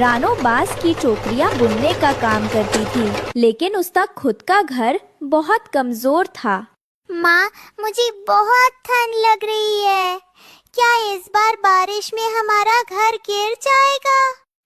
रानो बांस की टोकरियां बुनने का काम करती थी, लेकिन उसका खुद का घर बहुत कमजोर था। माँ, मुझे बहुत ठंड लग रही है। क्या इस बार बारिश में हमारा घर गिर जाएगा?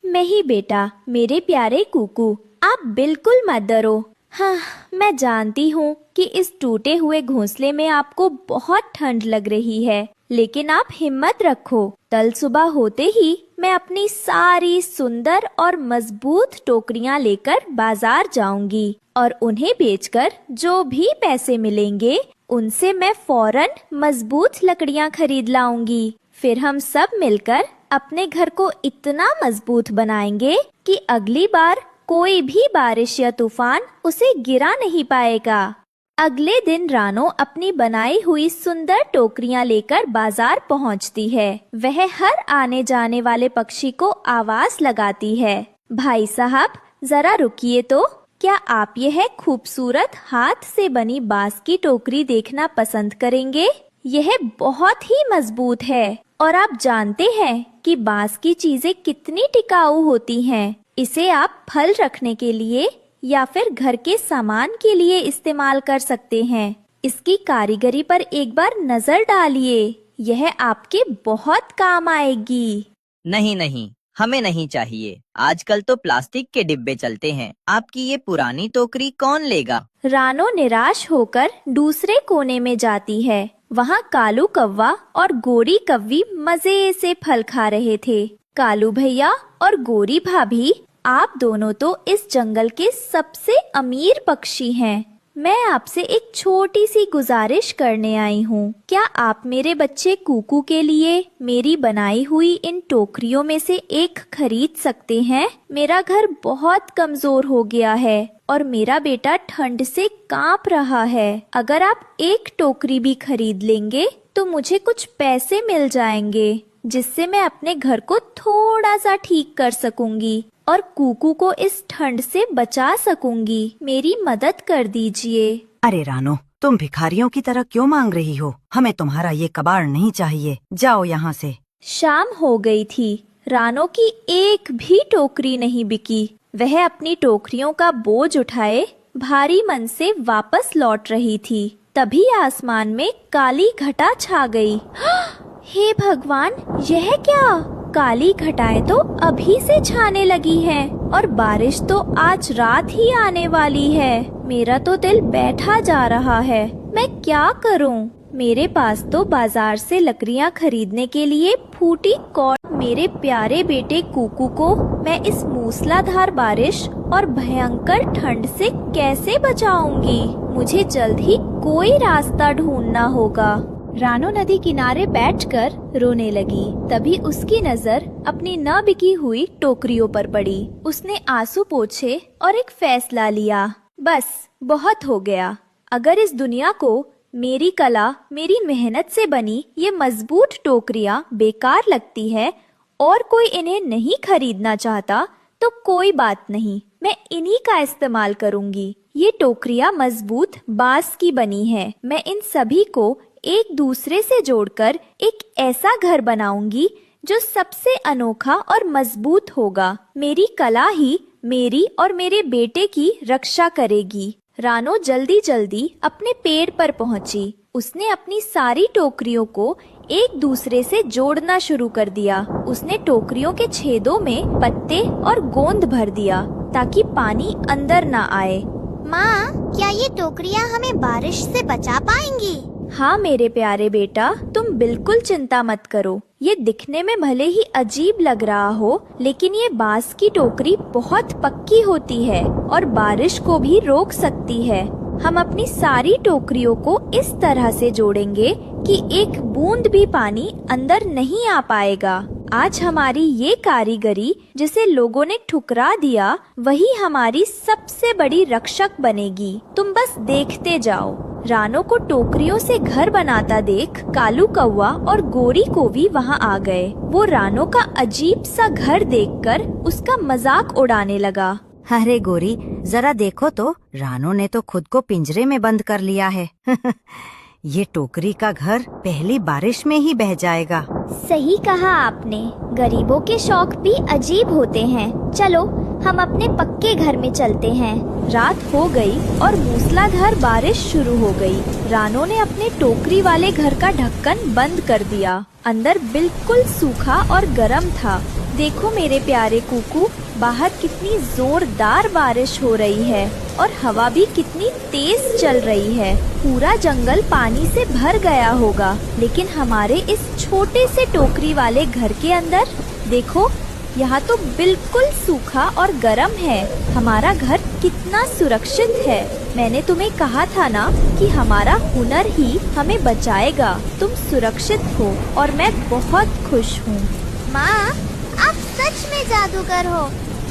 नहीं बेटा, मेरे प्यारे कुकू, आप बिल्कुल मत डरो। हाँ, मैं जानती हूँ कि इस टूटे हुए घोंसले में आपको बहुत ठंड लग रही है, लेकिन आप हिम्मत रखो। कल सुबह होते ही मैं अपनी सारी सुंदर और मजबूत टोकरियां लेकर बाजार जाऊंगी और उन्हें बेचकर जो भी पैसे मिलेंगे उनसे मैं फौरन मजबूत लकड़ियां खरीद लाऊंगी। फिर हम सब मिलकर अपने घर को इतना मजबूत बनाएंगे कि अगली बार कोई भी बारिश या तूफान उसे गिरा नहीं पाएगा। अगले दिन रानो अपनी बनाई हुई सुंदर टोकरियां लेकर बाजार पहुंचती है। वह हर आने जाने वाले पक्षी को आवाज लगाती है, भाई साहब जरा रुकिए तो, क्या आप यह खूबसूरत हाथ से बनी बांस की टोकरी देखना पसंद करेंगे? यह बहुत ही मजबूत है और आप जानते हैं कि बांस की चीजें कितनी टिकाऊ होती हैं। इसे आप फल रखने के लिए या फिर घर के सामान के लिए इस्तेमाल कर सकते हैं। इसकी कारीगरी पर एक बार नजर डालिए, यह आपके बहुत काम आएगी। नहीं नहीं, हमें नहीं चाहिए। आजकल तो प्लास्टिक के डिब्बे चलते हैं। आपकी ये पुरानी टोकरी कौन लेगा? रानो निराश होकर दूसरे कोने में जाती है। वहाँ कालू कौवा और गोरी कौवी मजे से फल खा रहे थे। कालू भैया और गोरी भाभी, आप दोनों तो इस जंगल के सबसे अमीर पक्षी हैं। मैं आपसे एक छोटी सी गुजारिश करने आई हूँ। क्या आप मेरे बच्चे कुकू के लिए मेरी बनाई हुई इन टोकरियों में से एक खरीद सकते हैं? मेरा घर बहुत कमजोर हो गया है और मेरा बेटा ठंड से कांप रहा है। अगर आप एक टोकरी भी खरीद लेंगे तो मुझे कुछ पैसे मिल जाएंगे, जिससे मैं अपने घर को थोड़ा सा ठीक कर सकूंगी और कुकू को इस ठंड से बचा सकूंगी। मेरी मदद कर दीजिए। अरे रानो, तुम भिखारियों की तरह क्यों मांग रही हो? हमें तुम्हारा ये कबाड़ नहीं चाहिए, जाओ यहाँ से। शाम हो गई थी। रानो की एक भी टोकरी नहीं बिकी। वह अपनी टोकरियों का बोझ उठाए भारी मन से वापस लौट रही थी। तभी आसमान में काली घटा छा गई। हे भगवान, यह क्या? काली घटाएं तो अभी से छाने लगी हैं और बारिश तो आज रात ही आने वाली है। मेरा तो दिल बैठा जा रहा है। मैं क्या करूं? मेरे पास तो बाजार से लकड़ियां खरीदने के लिए फूटी कौड़। मेरे प्यारे बेटे कुकू को मैं इस मूसलाधार बारिश और भयंकर ठंड से कैसे बचाऊंगी? मुझे जल्द ही कोई रास्ता ढूंढना होगा। रानो नदी किनारे बैठकर रोने लगी। तभी उसकी नजर अपनी न बिकी हुई टोकरियों पर पड़ी। उसने आंसू पोंछे और एक फैसला लिया। बस बहुत हो गया। अगर इस दुनिया को मेरी कला, मेरी मेहनत से बनी ये मजबूत टोकरियां बेकार लगती है और कोई इन्हें नहीं खरीदना चाहता, तो कोई बात नहीं, मैं इन्हीं का इस्तेमाल करूंगी। ये टोकरियां मजबूत बांस की बनी है। मैं इन सभी को एक दूसरे से जोड़कर एक ऐसा घर बनाऊंगी जो सबसे अनोखा और मजबूत होगा। मेरी कला ही मेरी और मेरे बेटे की रक्षा करेगी। रानो जल्दी जल्दी अपने पेड़ पर पहुंची। उसने अपनी सारी टोकरियों को एक दूसरे से जोड़ना शुरू कर दिया। उसने टोकरियों के छेदों में पत्ते और गोंद भर दिया ताकि पानी अंदर ना आए। माँ, क्या ये टोकरियाँ हमें बारिश से बचा पाएंगी? हाँ मेरे प्यारे बेटा, तुम बिल्कुल चिंता मत करो। ये दिखने में भले ही अजीब लग रहा हो, लेकिन ये बांस की टोकरी बहुत पक्की होती है और बारिश को भी रोक सकती है। हम अपनी सारी टोकरियों को इस तरह से जोड़ेंगे कि एक बूंद भी पानी अंदर नहीं आ पाएगा। आज हमारी ये कारीगरी, जिसे लोगों ने ठुकरा दिया, वही हमारी सबसे बड़ी रक्षक बनेगी। तुम बस देखते जाओ। रानो को टोकरियों से घर बनाता देख कालू कौवा और गोरी कोवी वहाँ आ गए। वो रानो का अजीब सा घर देखकर उसका मजाक उड़ाने लगा। अरे गोरी, जरा देखो तो, रानो ने तो खुद को पिंजरे में बंद कर लिया है। ये टोकरी का घर पहली बारिश में ही बह जाएगा। सही कहा आपने, गरीबों के शौक भी अजीब होते हैं। चलो हम अपने पक्के घर में चलते हैं। रात हो गई और मूसलाधार बारिश शुरू हो गई। रानो ने अपने टोकरी वाले घर का ढक्कन बंद कर दिया। अंदर बिल्कुल सूखा और गर्म था। देखो मेरे प्यारे कुकू, बाहर कितनी जोरदार बारिश हो रही है और हवा भी कितनी तेज चल रही है। पूरा जंगल पानी से भर गया होगा, लेकिन हमारे इस छोटे से टोकरी वाले घर के अंदर देखो, यहाँ तो बिल्कुल सूखा और गर्म है। हमारा घर कितना सुरक्षित है। मैंने तुम्हें कहा था ना कि हमारा हुनर ही हमें बचाएगा। तुम सुरक्षित हो और मैं बहुत खुश हूँ। माँ, आप सच में जादूगर हो।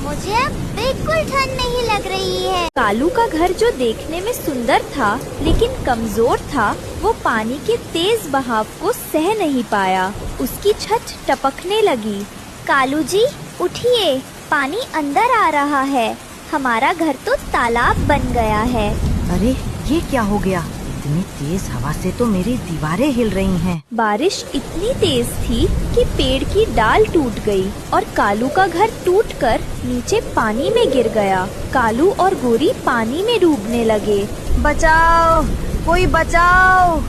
मुझे अब बिल्कुल ठंड नहीं लग रही है। कालू का घर जो देखने में सुंदर था लेकिन कमजोर था, वो पानी के तेज बहाव को सह नहीं पाया। उसकी छत टपकने लगी। कालू जी उठिए, पानी अंदर आ रहा है। हमारा घर तो तालाब बन गया है। अरे ये क्या हो गया? इतनी तेज हवा से तो मेरी दीवारें हिल रही हैं। बारिश इतनी तेज थी कि पेड़ की डाल टूट गई और कालू का घर टूटकर नीचे पानी में गिर गया। कालू और गोरी पानी में डूबने लगे। बचाओ, कोई बचाओ,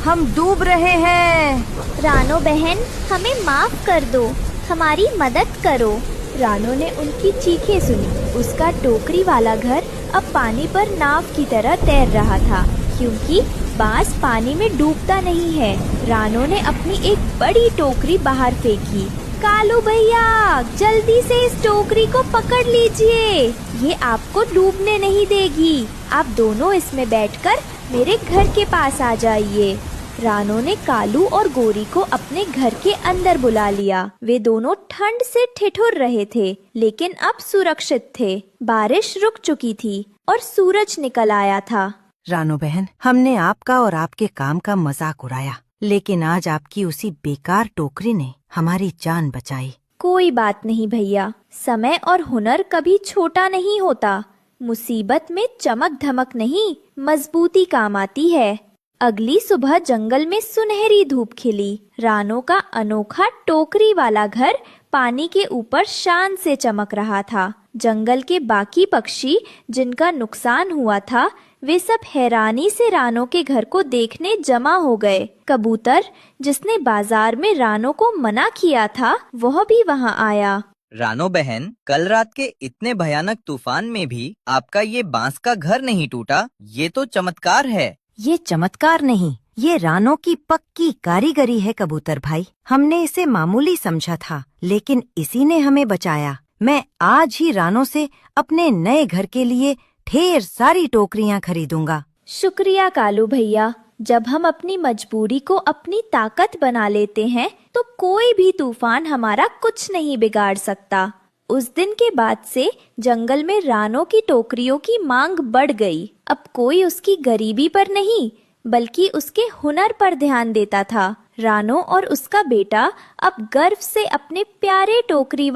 हम डूब रहे हैं। रानो बहन, हमें माफ कर दो, हमारी मदद करो। रानो ने उनकी चीखें सुनी। उसका टोकरी वाला घर अब पानी पर नाव की तरह तैर रहा था, क्योंकि बांस पानी में डूबता नहीं है। रानो ने अपनी एक बड़ी टोकरी बाहर फेंकी। कालू भैया, जल्दी से इस टोकरी को पकड़ लीजिए, ये आपको डूबने नहीं देगी। आप दोनों इसमें बैठकर मेरे घर के पास आ जाइए। रानो ने कालू और गोरी को अपने घर के अंदर बुला लिया। वे दोनों ठंड से ठिठुर रहे थे, लेकिन अब सुरक्षित थे। बारिश रुक चुकी थी और सूरज निकल आया था। रानो बहन, हमने आपका और आपके काम का मजाक उड़ाया, लेकिन आज आपकी उसी बेकार टोकरी ने हमारी जान बचाई। कोई बात नहीं भैया, समय और हुनर कभी छोटा नहीं होता। मुसीबत में चमक धमक नहीं, मजबूती काम आती है। अगली सुबह जंगल में सुनहरी धूप खिली। रानो का अनोखा टोकरी वाला घर पानी के ऊपर शान से चमक रहा था। जंगल के बाकी पक्षी जिनका नुकसान हुआ था, वे सब हैरानी से रानो के घर को देखने जमा हो गए। कबूतर, जिसने बाजार में रानो को मना किया था, वह भी वहां आया। रानो बहन, कल रात के इतने भयानक तूफान में भी आपका ये बांस का घर नहीं टूटा, ये तो चमत्कार है। ये चमत्कार नहीं, ये रानो की पक्की कारीगरी है कबूतर भाई। हमने इसे मामूली समझा था, लेकिन इसी ने हमें बचाया। मैं आज ही रानो से अपने नए घर के लिए ढेर सारी टोकरियां खरीदूंगा। शुक्रिया कालू भैया। जब हम अपनी मजबूरी को अपनी ताकत बना लेते हैं, तो कोई भी तूफान हमारा कुछ नहीं बिगाड़ सकता। उस दिन के बाद से जंगल में रानो की टोकरियों की मांग बढ़ गई। अब कोई उसकी गरीबी पर नहीं, बल्कि उसके हुनर पर ध्यान देता था। रानो और उसका बेटा अब गर्व से अपने प्यारे टोकरी